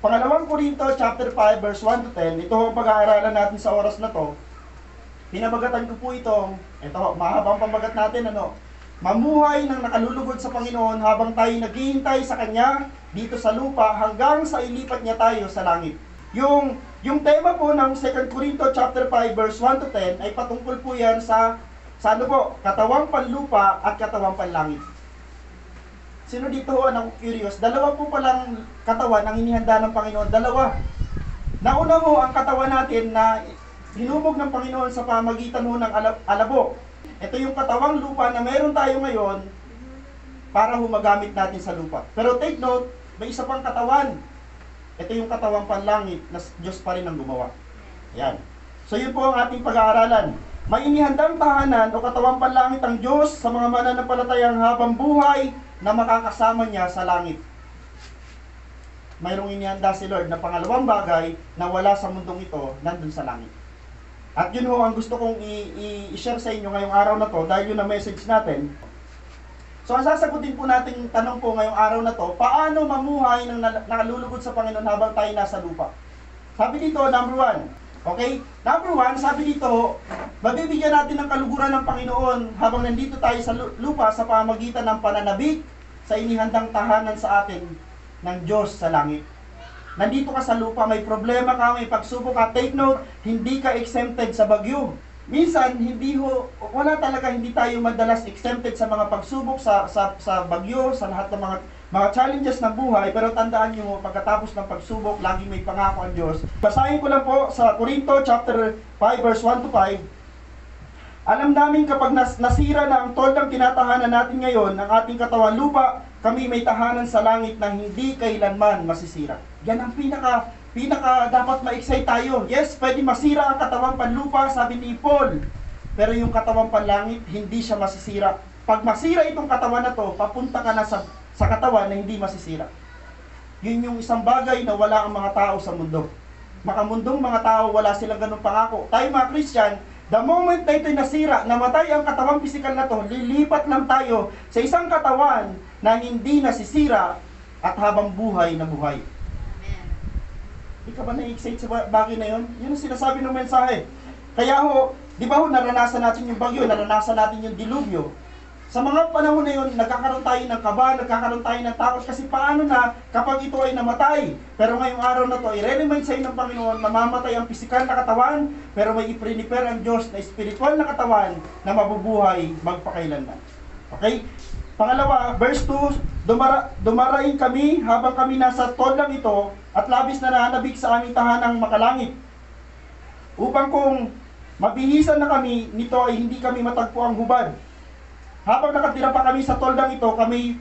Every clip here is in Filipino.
Pangalawang Korinto chapter 5 verse 1 to 10, ito ang pag-aaralan natin sa oras na to. Pinabagatan ko po ito mahabang pambagat natin, mamuhay ng nakalulugod sa Panginoon habang tayo naghihintay sa Kanya dito sa lupa hanggang sa ilipat niya tayo sa langit. Yung tema po ng 2 Korinto chapter 5 verse 1 to 10 ay patungkol po yan sa katawang panlupa at katawang panlangit. Sino dito ang curious? Dalawa po palang katawan ang inihanda ng Panginoon. Dalawa. Nauna ho ang katawan natin na hinubog ng Panginoon sa pamagitan ho ng alabok. Ito yung katawang lupa na meron tayo ngayon para humagamit natin sa lupa. Pero take note, may isa pang katawan. Ito yung katawang panlangit na Diyos pa rin ang gumawa. Ayan. So yun po ang ating pag-aaralan. May inihandang tahanan o katawang panlangit ang Diyos sa mga mananampalatayang habang buhay na makakasama niya sa langit. Mayroong inihanda si Lord na pangalawang bagay na wala sa mundong ito, nandun sa langit. At yun ho ang gusto kong i-share sa inyo ngayong araw na to dahil yun ang message natin. So ang sasagutin po nating tanong po ngayong araw na to, paano mamuhay ng nakalulugod sa Panginoon habang tayo nasa lupa? Sabi dito, number 1. Okay? Number 1, sabi dito, mabibigyan natin ng kaluguran ng Panginoon habang nandito tayo sa lupa sa pamagitan ng pananabik sa inihandang tahanan sa atin ng Diyos sa langit. Nandito ka sa lupa, may problema ka, may pagsubok ka, take note, hindi ka exempted sa bagyo. Minsan, hindi tayo madalas exempted sa mga pagsubok, sa bagyo, sa lahat ng mga challenges ng buhay, pero tandaan nyo, pagkatapos ng pagsubok, laging may pangako ang Diyos. Basahin ko lang po sa Korinto chapter 5 verse 1 to 5. Alam namin kapag nasira na ang toldang tinatahanan natin ngayon, ng ating katawan lupa, kami may tahanan sa langit na hindi kailanman masisira. Yan ang pinaka dapat ma-excite tayo. Yes, pwede masira ang katawang panlupa, sabi ni Paul. Pero yung katawang panlangit, hindi siya masisira. Pag masira itong katawan na to, papunta ka na sa katawan na hindi masisira. Yun yung isang bagay na wala ang mga tao sa mundo. Makamundong mga tao, wala silang ganung pangako. Tayo mga Christian, the moment na ito'y nasira, namatay ang katawang pisikal na to, lilipat lang tayo sa isang katawan na hindi nasisira at habang buhay na buhay. Di ka ba na-excite sa bagay na yun? Yun ang sinasabi ng mensahe. Kaya di ba naranasan natin yung bagyo, naranasan natin yung dilubyo. Sa mga panahon na yun, nagkakaroon tayo ng kaba, nagkakaroon tayo ng takot, kasi paano na kapag ito ay namatay? Pero ngayong araw na to, i-remind sa ng Panginoon, mamamatay ang pisikal na katawan, pero may i-prepare ang Diyos na spiritual na katawan na mabubuhay magpakailanman. Okay? Pangalawa, verse 2, dumaraing kami habang kami nasa todlang ito at labis na nananabik sa aming tahanang makalangit. Upang kung mabihisan na kami, nito ay hindi kami matagpo ang hubad. Habang nakatira pa kami sa toldang ito, kami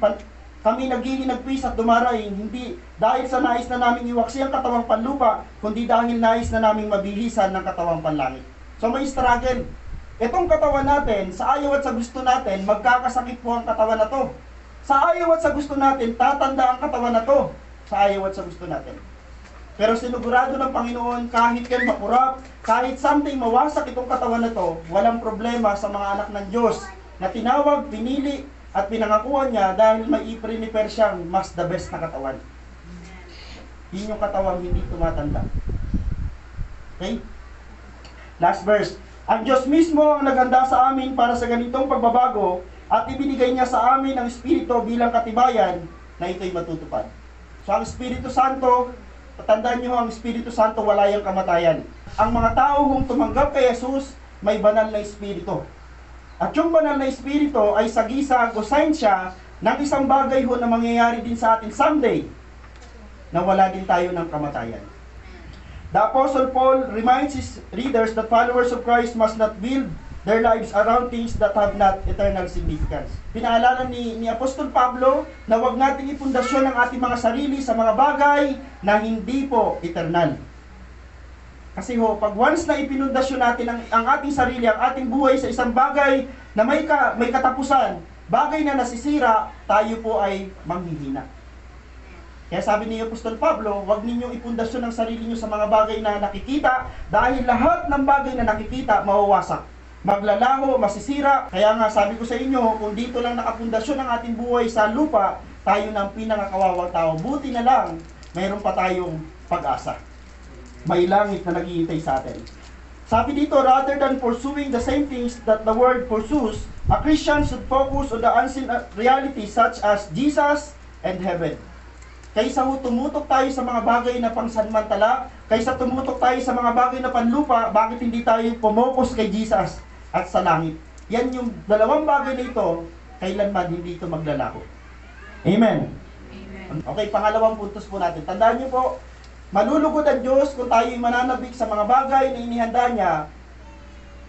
nagpis at dumaraing, hindi dahil sa nais na naming iwaksi ang katawang panlupa, kundi dahil nais na naming mabihisan ng katawang panlangit. So may struggle. Itong katawan natin, sa ayaw at sa gusto natin, magkakasakit po ang katawan na to. Sa ayaw at sa gusto natin, tatanda ang katawan na to. Sa ayaw at sa gusto natin. Pero sinugurado ng Panginoon, kahit yan mapurap, kahit something mawasak itong katawan na to, walang problema sa mga anak ng Diyos na tinawag, pinili, at pinangakuan niya dahil may i-prepare siyang mas the best na katawan. Yun yung katawan hindi tumatanda. Okay? Last verse. Ang Diyos mismo ang naghanda sa amin para sa ganitong pagbabago at ibinigay niya sa amin ang Espiritu bilang katibayan na ito'y matutupad. So ang Espiritu Santo, tandaan niyo ang Espiritu Santo wala yung kamatayan. Ang mga tao kung tumanggap kay Jesus, may banal na Espiritu. At yung banal na Espiritu ay sagisag o sign siya ng isang bagay na mangyayari din sa atin someday na wala din tayo ng kamatayan. The Apostle Paul reminds his readers that followers of Christ must not build their lives around things that have not eternal significance. Pinaalala ni Apostol Pablo na huwag nating ipundasyon ang ating mga sarili sa mga bagay na hindi po eternal. Kasi pag once na ipinundasyon natin ang ating sarili, ang ating buhay sa isang bagay na may katapusan, bagay na nasisira, tayo po ay manghihina. Kaya sabi ni Apostol Pablo, huwag ninyong ipundasyon ang sarili nyo sa mga bagay na nakikita dahil lahat ng bagay na nakikita mawawasak. Maglalaho, masisira. Kaya nga sabi ko sa inyo, kung dito lang nakapundasyon ang ating buhay sa lupa, tayo ng pinakakawawang tao. Buti na lang mayroon pa tayong pag-asa. May langit na naghihintay sa atin. Sabi dito, rather than pursuing the same things that the world pursues, a Christian should focus on the unseen realities such as Jesus and heaven. Kaysa tumutok tayo sa mga bagay na pangsanmantala, kaysa tumutok tayo sa mga bagay na panlupa, bakit hindi tayo pumokus kay Jesus at sa langit? Yan yung dalawang bagay na ito, kailanman hindi ito maglalako. Amen. Okay, pangalawang puntos po natin. Tandaan niyo po, malulugod ang Diyos kung tayo'y mananabik sa mga bagay na inihanda niya,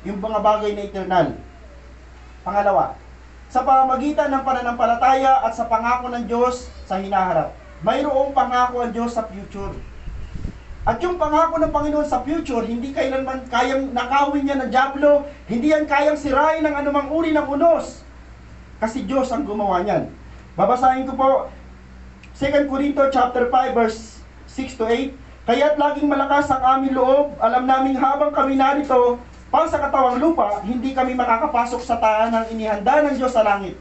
yung mga bagay na eternal. Pangalawa, sa pamamagitan ng pananampalataya at sa pangako ng Diyos sa hinaharap. Mayroong pangako ang Diyos sa future. At yung pangako ng Panginoon sa future, hindi kailanman kayang nakawin niya ng dyablo, hindi yan kayang sirain ng anumang uri ng unos. Kasi Diyos ang gumawa niyan. Babasahin ko po 2 Corinto chapter 5 verse 6 to 8. Kaya't laging malakas ang aming loob, alam naming habang kami narito pa sa katawang lupa, hindi kami makakapasok sa tahanang inihanda ng Diyos sa langit.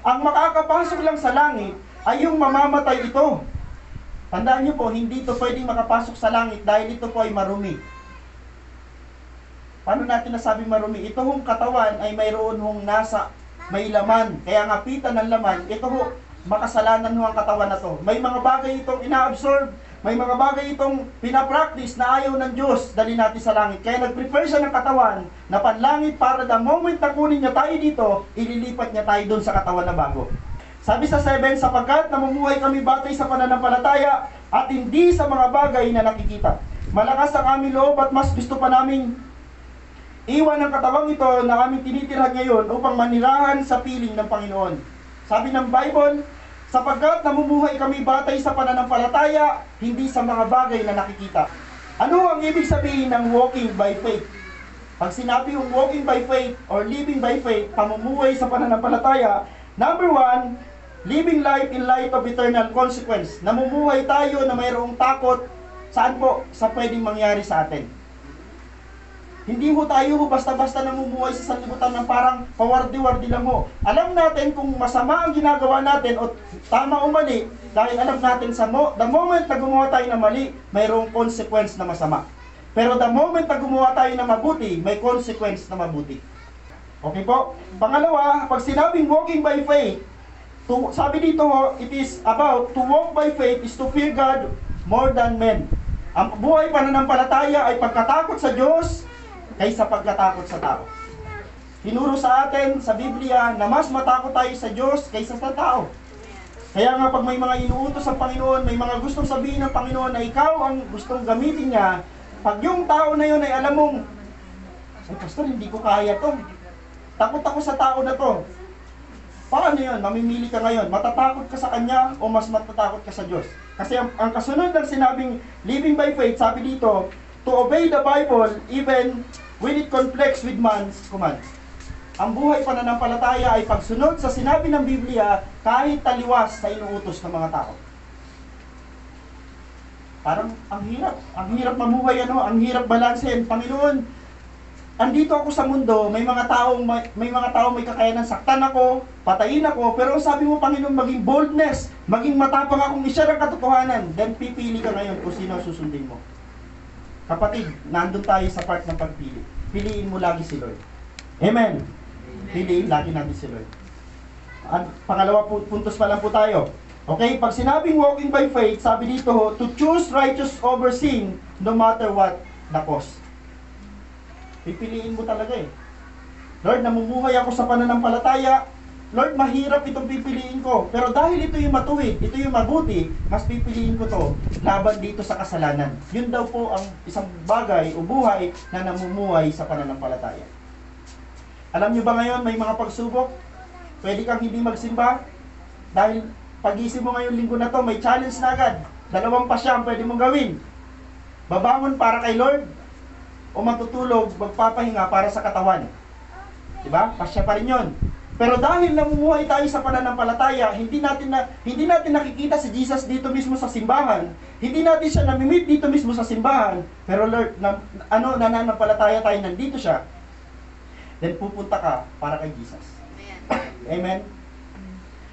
Ang makakapasok lang sa langit ay yung mamamatay ito. Tandaan niyo po, hindi ito pwedeng makapasok sa langit dahil ito po ay marumi. Paano natin nasabi marumi? Ito hong katawan ay mayroon hong may laman. Kaya nga pita ng laman, ito ho, makasalanan ho ang katawan na to. May mga bagay itong ina-absorb, may mga bagay itong pinapractice na ayaw ng Diyos, dali natin sa langit. Kaya nag-prepare siya ng katawan na panlangit para the moment na kunin niya tayo dito, ililipat niya tayo doon sa katawan na bago. Sabi sa 7, sapagkat namumuhay kami batay sa pananampalataya at hindi sa mga bagay na nakikita. Malakas ang aming loob at mas gusto pa naming iwan ng katawang ito na aming tinitirhan ngayon upang manirahan sa piling ng Panginoon. Sabi ng Bible, sapagkat namumuhay kami batay sa pananampalataya, hindi sa mga bagay na nakikita. Ano ang ibig sabihin ng walking by faith? Pag sinabi yung walking by faith or living by faith, pamumuhay sa pananampalataya, number 1, living life in light of eternal consequence. Namumuhay tayo na mayroong takot, saan po? Sa pwedeng mangyari sa atin. Hindi ho tayo basta-basta namumuhay sa sanlibutan ng parang pawardi-wardi lang ho. Alam natin kung masama ang ginagawa natin o tama o mali, dahil alam natin the moment na gumawa tayo ng mali, mayroong consequence na masama. Pero the moment na gumawa tayo ng mabuti, may consequence na mabuti. Okay po? Pangalawa, pag sinabing walking by faith, sabi dito ho, it is about to walk by faith is to fear God more than men. Ang buhay pananampalataya ay pagkatakot sa Diyos kaysa pagkatakot sa tao. Tinuro sa atin sa Biblia na mas matakot tayo sa Diyos kaysa sa tao. Kaya nga pag may mga inuutos ng Panginoon, may mga gustong sabihin ng Panginoon na ikaw ang gustong gamitin niya, pag yung tao na yun ay alam mong, ay pastor, hindi ko kaya to. Takot ako sa tao na to. Paano yun? Mamimili ka ngayon. Matatakot ka sa kanya o mas matatakot ka sa Diyos? Kasi ang kasunod ng sinabing living by faith, sabi dito, to obey the Bible even when it conflicts with man's commands. Ang buhay pananampalataya ay pagsunod sa sinabi ng Biblia kahit taliwas sa inuutos ng mga tao. Parang ang hirap mamuhay, ang hirap balansehin. Panginoon, andito ako sa mundo, may mga taong may kakayanan saktan ako, patayin ako, pero sabi mo Panginoon, maging boldness, maging matapang akong i-share ang katotohanan, then pipili ka ngayon kung sino susundin mo. Kapatid, nandun tayo sa part ng pagpili. Piliin mo lagi si Lord. Amen. Piliin lagi natin si Lord. At pangalawa puntos pa lang po tayo. Okay, pag sinabing walking by faith, sabi dito ho, to choose righteous over sin, no matter what the cost. Pipiliin mo talaga eh. Lord, namumuhay ako sa pananampalataya. Lord, mahirap itong pipiliin ko. Pero dahil ito yung matuwid, ito yung mabuti, mas pipiliin ko to laban dito sa kasalanan. Yun daw po ang isang bagay o buhay na namumuhay sa pananampalataya. Alam nyo ba ngayon, may mga pagsubok? Pwede kang hindi magsimba? Dahil pag-isip mo ngayong linggo na to, may challenge na agad. 2 pasya ang pwede mong gawin. Babangon para kay Lord, o matutulog, magpapahinga para sa katawan. Diba? Pasya pa rin yun. Pero dahil namumuhay tayo sa pananampalataya, hindi natin nakikita si Jesus dito mismo sa simbahan. Hindi natin siya namimit dito mismo sa simbahan. Pero Lord, nananampalataya tayo, nandito siya. Then pupunta ka para kay Jesus. Amen?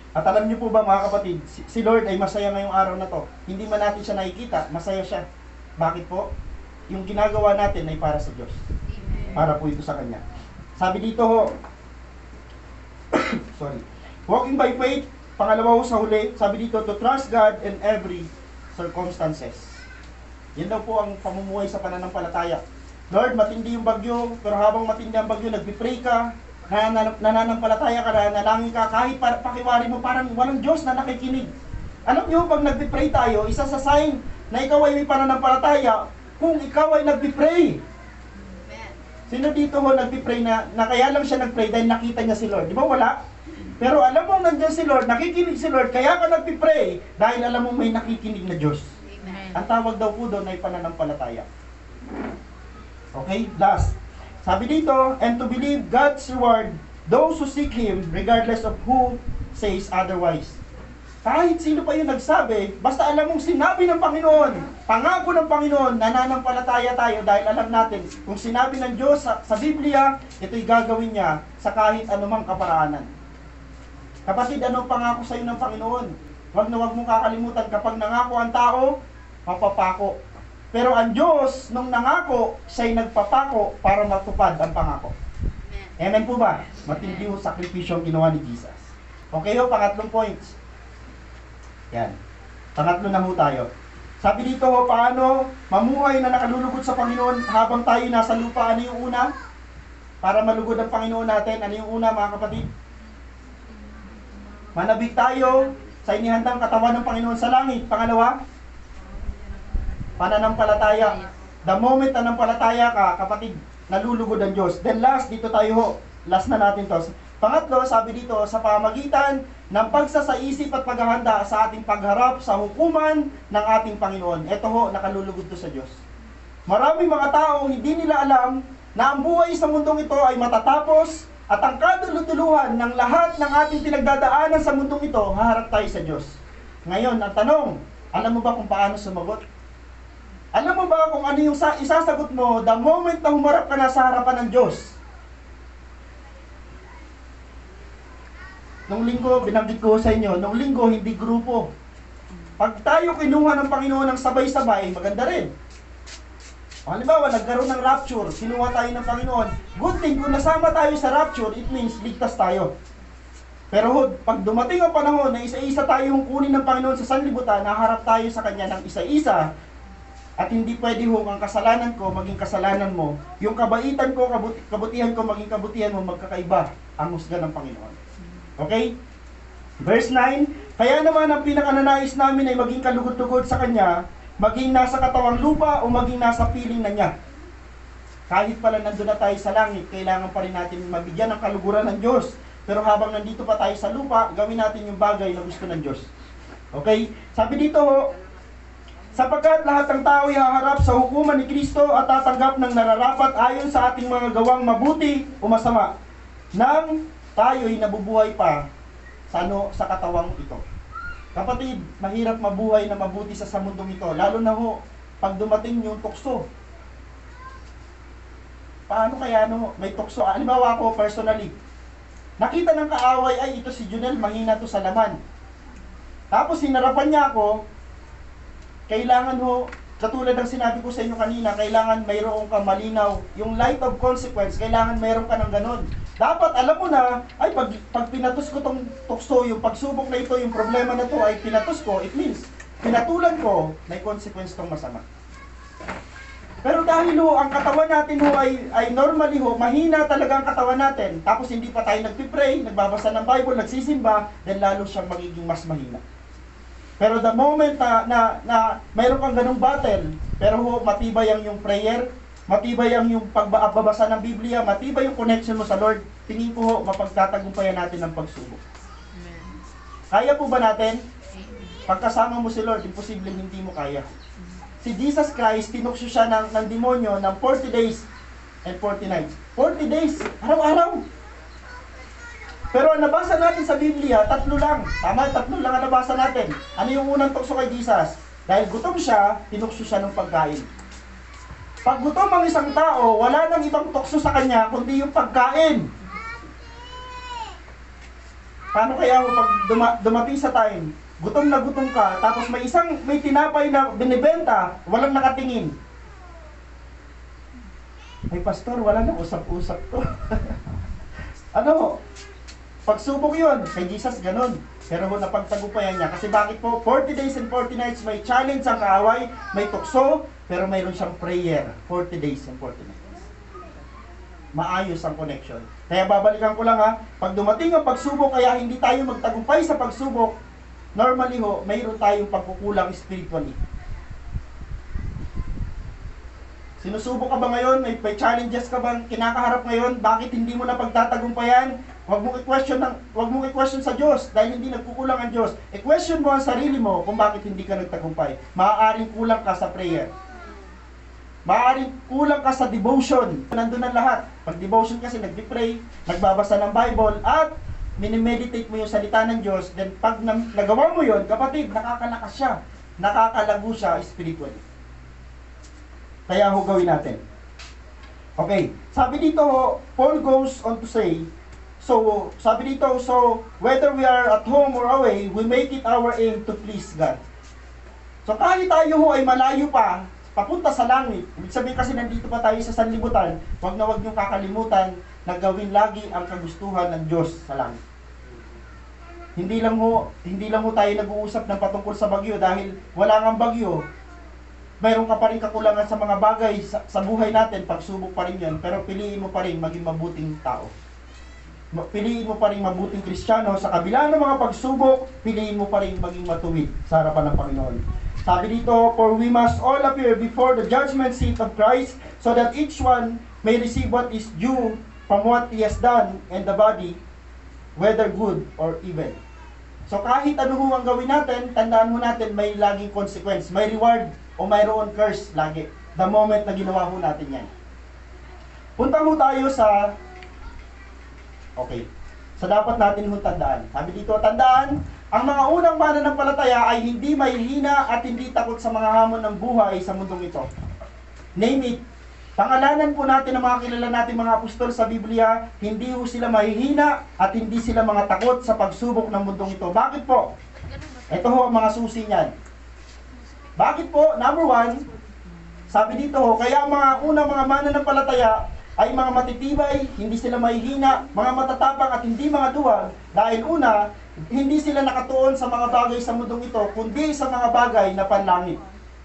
At alam niyo po ba mga kapatid, si Lord ay masaya ngayong araw na to. Hindi man natin siya nakikita, masaya siya. Bakit po? Yung ginagawa natin ay para sa Diyos. Para po ito sa Kanya. Sabi dito ho, sorry, walking by faith, pangalawa ho sa huli, sabi dito, to trust God in every circumstances. Yan daw po ang pamumuhay sa pananampalataya. Lord, matindi yung bagyo, pero habang matindi ang bagyo, nagpipray ka, nananampalataya ka, nanalangin ka, kahit pakiwari mo, parang walang Diyos na nakikinig. Alam nyo, pag nagpipray tayo, isa sa sign na ikaw ay may pananampalataya, kung ikaw ay nagpipray. Sino dito ho nagpipray na kaya lang siya nagpray dahil nakita niya si Lord? Di ba wala? Pero alam mo nandiyan si Lord, nakikinig si Lord, kaya ka nagpipray dahil alam mo may nakikinig na Diyos. Amen. Ang tawag daw po doon ay pananampalataya. Okay, last. Sabi dito, and to believe God's reward those who seek Him regardless of who says otherwise. Kahit sino pa yung nagsabi, basta alam mong sinabi ng Panginoon, pangako ng Panginoon, nananampalataya tayo dahil alam natin, kung sinabi ng Diyos sa Biblia, ito'y gagawin niya sa kahit anumang kaparaanan. Kapatid, anong pangako sa iyo ng Panginoon? Huwag na huwag mong kakalimutan, kapag nangako ang tao, mapapako. Pero ang Diyos, nung nangako, siya'y nagpapako para matupad ang pangako. Amen po ba? Matindi yung sakripisyo ang ginawa ni Jesus. Okay ho, pangatlong points. Yan. Pangatlo na ho tayo. Sabi dito ho, paano mamuhay na nakalulugod sa Panginoon habang tayo nasa lupa? Ano yung una? Para malugod ang Panginoon natin, ano yung una mga kapatid? Manabik tayo sa inihandang katawan ng Panginoon sa langit. Pangalawa, pananampalataya. The moment na nampalataya ka, kapatid, nalulugod ang Diyos. Then last, dito tayo ho. Last na natin to. Pangatlo, sabi dito, sa pamagitan ng pagsasaisip at paghahanda sa ating pagharap sa hukuman ng ating Panginoon. Ito ho, nakalulugod to sa Diyos. Maraming mga tao, hindi nila alam na ang buhay sa mundong ito ay matatapos at ang kadulutuluhan ng lahat ng ating pinagdadaanan sa mundong ito, haharap tayo sa Diyos. Ngayon, ang tanong, alam mo ba kung paano sumagot? Alam mo ba kung ano yung isasagot mo the moment na humarap ka na sa harapan ng Diyos? Nung linggo, binanggit ko sa inyo, nung linggo, hindi grupo. Pag tayo kinuha ng Panginoon ng sabay-sabay, maganda rin. Halimbawa, nagkaroon ng rapture, kinuha tayo ng Panginoon. Good thing, kung nasama tayo sa rapture, it means ligtas tayo. Pero pag dumating ang panahon na isa-isa tayong kunin ng Panginoon sa sanlibutan, naharap tayo sa Kanya ng isa-isa, at hindi pwede ang kasalanan ko maging kasalanan mo, yung kabaitan ko, kabutihan ko maging kabutihan mo, magkakaiba ang husga ng Panginoon. Okay? Verse 9, kaya naman ang pinakananais namin ay maging kalugod-lugod sa Kanya, maging nasa katawang lupa o maging nasa piling na niya. Kahit pala nandun na tayo sa langit, kailangan pa rin natin mabigyan ng kaluguran ng Diyos. Pero habang nandito pa tayo sa lupa, gawin natin yung bagay na gusto ng Diyos. Okay? Sabi dito ho, sapagkat lahat ng tao ay haharap sa hukuman ni Kristo at tatanggap ng nararapat ayon sa ating mga gawang mabuti o masama, nang tayo'y nabubuhay pa sa katawang ito. Kapatid, mahirap mabuhay na mabuti sa mundong ito, lalo na ho, pag dumating yung tukso. Paano kaya may tukso? Halimbawa ako personally, nakita ng kaaway, ay ito si Junel, mahina to sa laman. Tapos hinarapan niya ako, kailangan ho, katulad ng sinabi ko sa inyo kanina, kailangan mayroon kang malinaw. Yung light of consequence, kailangan mayroon ka ng ganon. Dapat alam mo na, ay pag pinatus ko tong tukso, yung pagsubok na ito, yung problema na to ay pinatus ko, it means, pinatulan ko, may consequence tong masama. Pero dahil ho, ang katawan natin ho ay normally ho, mahina talaga ang katawan natin, tapos hindi pa tayo nagpipray, nagbabasa ng Bible, nagsisimba, then lalo siyang magiging mas mahina. Pero the moment na mayroon kang ganung battle, pero ho, matibay ang yung prayer, matibay ang yung pagbabasa ng Biblia, matibay yung connection mo sa Lord, tingin ko ho, mapagtatagumpayan natin ang pagsubok. Kaya po ba natin? Pagkasama mo si Lord, imposibleng hindi mo kaya. Si Jesus Christ, tinukso siya ng demonyo ng 40 days and 40 nights. 40 days, araw-araw. Pero ang nabasa natin sa Biblia, 3 lang. Tama, 3 lang ang nabasa natin. Ano yung unang tukso kay Jesus? Dahil gutom siya, tinukso siya ng pagkain. Pag gutom ang isang tao, wala nang ibang tukso sa kanya, kundi yung pagkain. Paano kaya ho pag dumating sa time, gutom na gutom ka, tapos may tinapay na binibenta, walang nakatingin. Ay pastor, wala na, usap-usap to. Ano? Pagsubok yun, kay Jesus ganun. Pero napagtagumpayan niya. Kasi bakit po? 40 days and 40 nights, may challenge ang kaaway, may tukso, pero mayroon siyang prayer. 40 days and 40 nights. Maayos ang connection. Kaya babalikan ko lang ha, pag dumating ang pagsubok, kaya hindi tayo magtagumpay sa pagsubok, normally ho, mayroon tayong pagkukulang spiritually. Sinusubok ka ba ngayon? May challenges ka bang kinakaharap ngayon? Bakit hindi mo na pagtatagumpayan? Huwag mong i-question sa Diyos dahil hindi nagkukulang ang Diyos. I-question mo ang sarili mo kung bakit hindi ka nagtagumpay. Maaaring kulang ka sa prayer. Maaaring kulang ka sa devotion. Nandun ang lahat. Pag devotion kasi nagpipray, nagbabasa ng Bible, at minimeditate mo yung salita ng Diyos, then pag nagawa mo yun, kapatid, nakakalakas siya. Nakakalago siya spiritually. Kaya ho gawin natin. Okay. Sabi dito, Paul goes on to say, sabi dito, so whether we are at home or away, we make it our aim to please God. So kahit tayo ho ay malayo pa, papunta sa langit, ibig sabihin kasi nandito pa tayo sa sanlibutan, wag niyong kakalimutan na gawin lagi ang kagustuhan ng Diyos sa langit. Hindi lang ho tayo nag-uusap ng patungkol sa bagyo dahil wala ngang bagyo. Mayroon ka pa rin kakulangan sa mga bagay sa buhay natin, pagsubok pa rin yan, pero piliin mo pa rin maging mabuting tao. Piliin mo pa rin mabuting Kristiyano, sa kabila ng mga pagsubok, piliin mo pa rin maging matuwid sa harapan ng Panginoon. Sabi dito, for we must all appear before the judgment seat of Christ, so that each one may receive what is due from what he has done in the body, whether good or evil. So kahit ano ho ang gawin natin, tandaan mo natin may laging consequence, may reward o mayroon curse lagi, the moment na ginawa ho natin yan. Punta ho tayo sa dapat natin ho tandaan. Sabi dito, tandaan, ang mga unang mananampalataya ay hindi mahihina at hindi takot sa mga hamon ng buhay sa mundong ito. Name it, pangalanan po natin ang mga kilala natin mga apostol sa Biblia, hindi ho sila mahihina at hindi sila mga takot sa pagsubok ng mundong ito. Bakit po? Ito ho ang mga susi niyan. Bakit po? Number 1, sabi dito ho, kaya ang mga unang mga mananampalataya ay mga matitibay, hindi sila mahihina, mga matatapang at hindi mga duwag, dahil una, hindi sila nakatuon sa mga bagay sa mundong ito, kundi sa mga bagay na panlangit.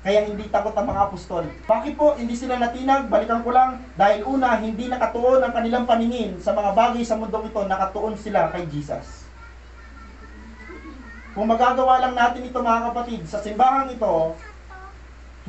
Kaya hindi takot ang mga apostol. Bakit po hindi sila natinag? Balikan ko lang, dahil una, hindi nakatuon ang kanilang paningin sa mga bagay sa mundong ito, nakatuon sila kay Jesus. Kung magagawa lang natin ito mga kapatid, sa simbahang ito,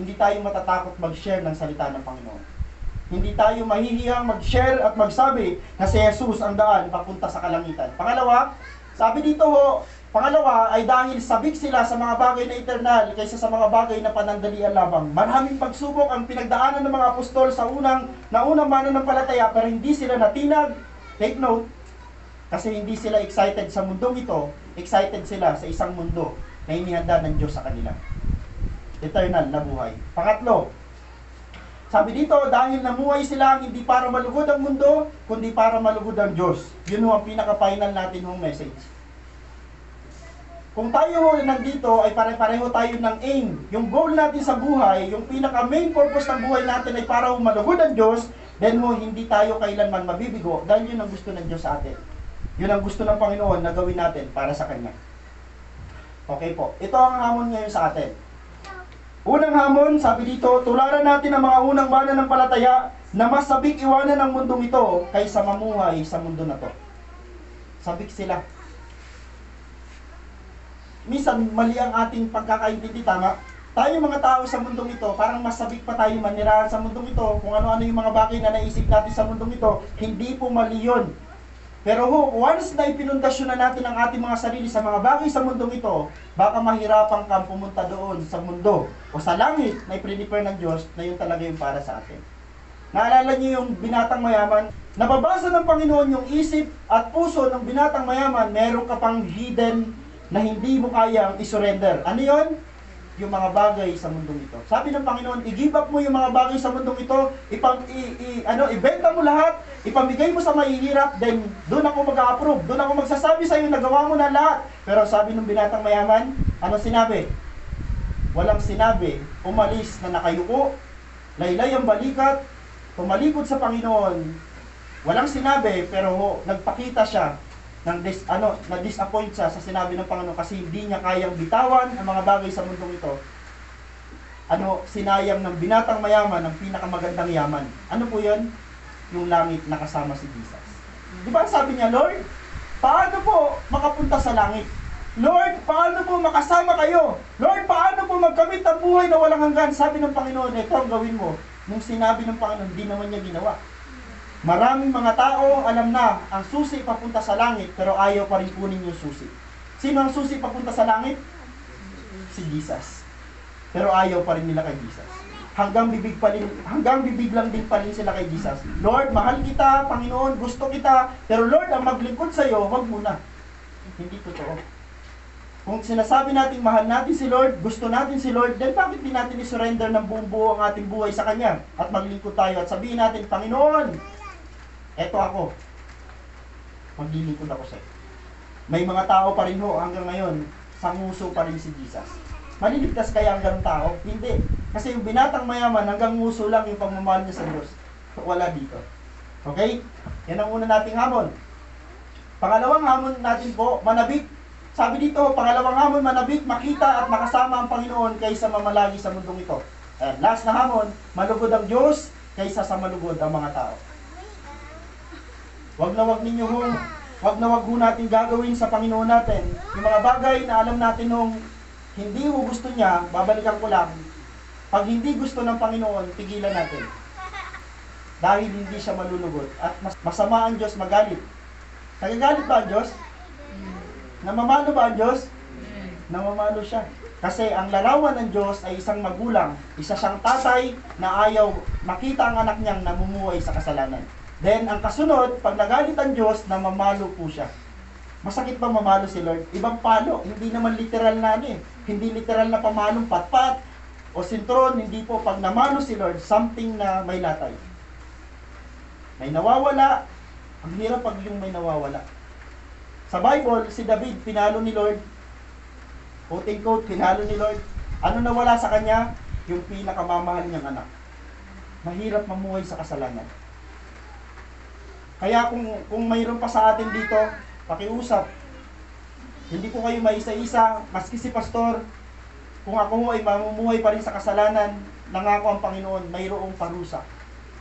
hindi tayo matatakot mag-share ng salita ng Panginoon. Hindi tayo mahihiyang mag-share at magsabi na si Jesus ang daan papunta sa kalangitan. Pangalawa, sabi dito ho, pangalawa ay dahil sabik sila sa mga bagay na eternal kaysa sa mga bagay na panandalian lamang. Maraming pagsubok ang pinagdaanan ng mga apostol sa unang mananampalataya pero hindi sila natinag. Take note, kasi hindi sila excited sa mundong ito, excited sila sa isang mundo na inihanda ng Diyos sa kanila. Eternal na buhay. Pangatlo, sabi dito, dahil namuhay sila hindi para malugod ang mundo, kundi para malugod ang Diyos. Yun ang pinaka-final natin ng message. Kung tayo ho nandito ay pare-pareho tayo ng aim. Yung goal natin sa buhay, yung pinaka-main purpose ng buhay natin ay para malugod ang Diyos, then ho, hindi tayo kailanman mabibigo dahil yun ang gusto ng Diyos sa atin. Yun ang gusto ng Panginoon na gawin natin para sa Kanya. Okay po. Ito ang hamon ngayon sa atin. Unang hamon, sabi dito, tularan natin ang mga unang mananampalataya na mas sabik iwanan ang mundong ito kaysa mamuhay sa mundo na to. Sabik sila. Minsan, mali ang ating pagkakaintindi, tama? Tayo mga tao sa mundong ito, parang mas sabik pa tayo manirahan sa mundong ito, kung ano-ano yung mga bagay na naisip natin sa mundong ito, hindi po mali yun. Pero once na ipinundasyon na natin ang ating mga sarili sa mga bagay sa mundong ito, baka mahirapan kang pumunta doon sa mundo o sa langit na i-prepare ng Diyos na yun talaga yung para sa atin. Naalala niyo yung binatang mayaman? Nababasa ng Panginoon yung isip at puso ng binatang mayaman, meron ka pang hidden na hindi mo kayang isurrender. Ano yun? yung mga bagay sa mundong ito. Sabi ng Panginoon, i-give up mo yung mga bagay sa mundong ito, ibenta mo lahat, ipamigay mo sa mahihirap, then doon ako mag-a-approve, doon ako magsasabi sa iyo, nagawa mo na lahat. Pero sabi ng binatang mayaman, ano sinabi? Walang sinabi, umalis na nakayuko, laylay ang balikat, tumalikod sa Panginoon. Walang sinabi, pero nagpakita siya na-disappoint siya sa sinabi ng Panginoon kasi hindi niya kayang bitawan ang mga bagay sa mundong ito. Sinayang ng binatang mayaman ang pinakamagandang yaman. Ano po 'yon? Yung langit na kasama si Jesus. Di ba sabi niya, Lord, paano po makapunta sa langit? Lord, paano po makasama kayo? Lord, paano po magkamit ang buhay na walang hanggan? Sabi ng Panginoon, ito ang gawin mo. Nung sinabi ng Panginoon, hindi naman niya ginawa. Maraming mga tao alam na ang susi papunta sa langit, pero ayaw pa rin kunin yung susi. Sino ang susi papunta sa langit? Si Jesus. Pero ayaw pa rin nila kay Jesus. Hanggang bibig lang din pa rin sila kay Jesus. Lord, mahal kita, Panginoon, gusto kita, pero Lord, ang maglingkod sa iyo, wag muna. Hindi totoo. Kung sinasabi natin mahal natin si Lord, gusto natin si Lord, then bakit di natin i-surrender ng buong buo ang ating buhay sa Kanya at maglingkod tayo at sabihin natin, Panginoon, eto ako. Maglilingkod ako sa iyo. May mga tao pa rin ho hanggang ngayon, sanguso pa rin si Jesus. Maliligtas kaya ang ganong tao? Hindi. Kasi yung binatang mayaman, hanggang nguso lang yung pagmamahal niya sa Diyos. Wala dito. Okay? Yan ang una nating hamon. Pangalawang hamon natin po, manabik. Sabi dito, pangalawang hamon, manabik, makita at makasama ang Panginoon kaysa mamalagi sa mundong ito. And last na hamon, malugod ang Diyos kaysa sa malugod ang mga tao. Wag na wag ho natin gagawin sa Panginoon natin yung mga bagay na alam natin nung hindi ho gusto niya, babalikan ko lang. Pag hindi gusto ng Panginoon, tigilan natin. Dahil hindi siya malulugod at masama ang Diyos magalit. Nagagalit ba ang Diyos? Namamalo ba ang Diyos? Namamalo siya. Kasi ang larawan ng Diyos ay isang magulang, isa siyang tatay na ayaw makita ang anak niyang namumuhay sa kasalanan. Then, ang kasunod, pag nagalit ang Diyos, namamalo po siya. Masakit bang mamalo si Lord? Ibang palo, hindi naman literal na hindi literal na pamalong patpat o sintron, hindi po. Pag namalo si Lord, something na may latay. May nawawala, ang hirap pag yung may nawawala. Sa Bible, si David, pinalo ni Lord, quote-unquote, pinalo ni Lord. Ano nawala sa kanya? Yung pinakamamahal niyang anak. Mahirap mamuhay sa kasalanan. Kaya kung mayroon pa sa atin dito, pakiusap. Hindi ko kayo maisa-isa, maski si pastor, kung ako ay mamumuhay pa rin sa kasalanan, nangako ang Panginoon, mayroong parusa.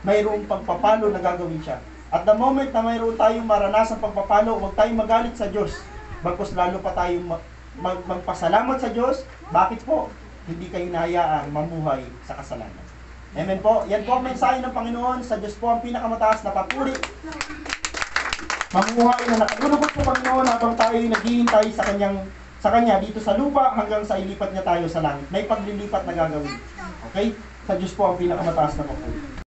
Mayroong pagpapalo na gagawin siya. At the moment na mayroon tayong maranasang pagpapalo, huwag tayong magalit sa Diyos. Bagkus lalo pa tayong magpasalamat sa Diyos. Bakit po? Hindi kayo nahayaang mamuhay sa kasalanan. Amen po. Yan po ang mensahe ng Panginoon. Sa Diyos po ang pinakamataas na papuri. Mamuhay na nakalulubot po Panginoon habang tayo naghihintay sa Kanya dito sa lupa hanggang sa ilipat niya tayo sa langit. May paglilipat na gagawin. Okay? Sa Diyos po ang pinakamataas na papuri.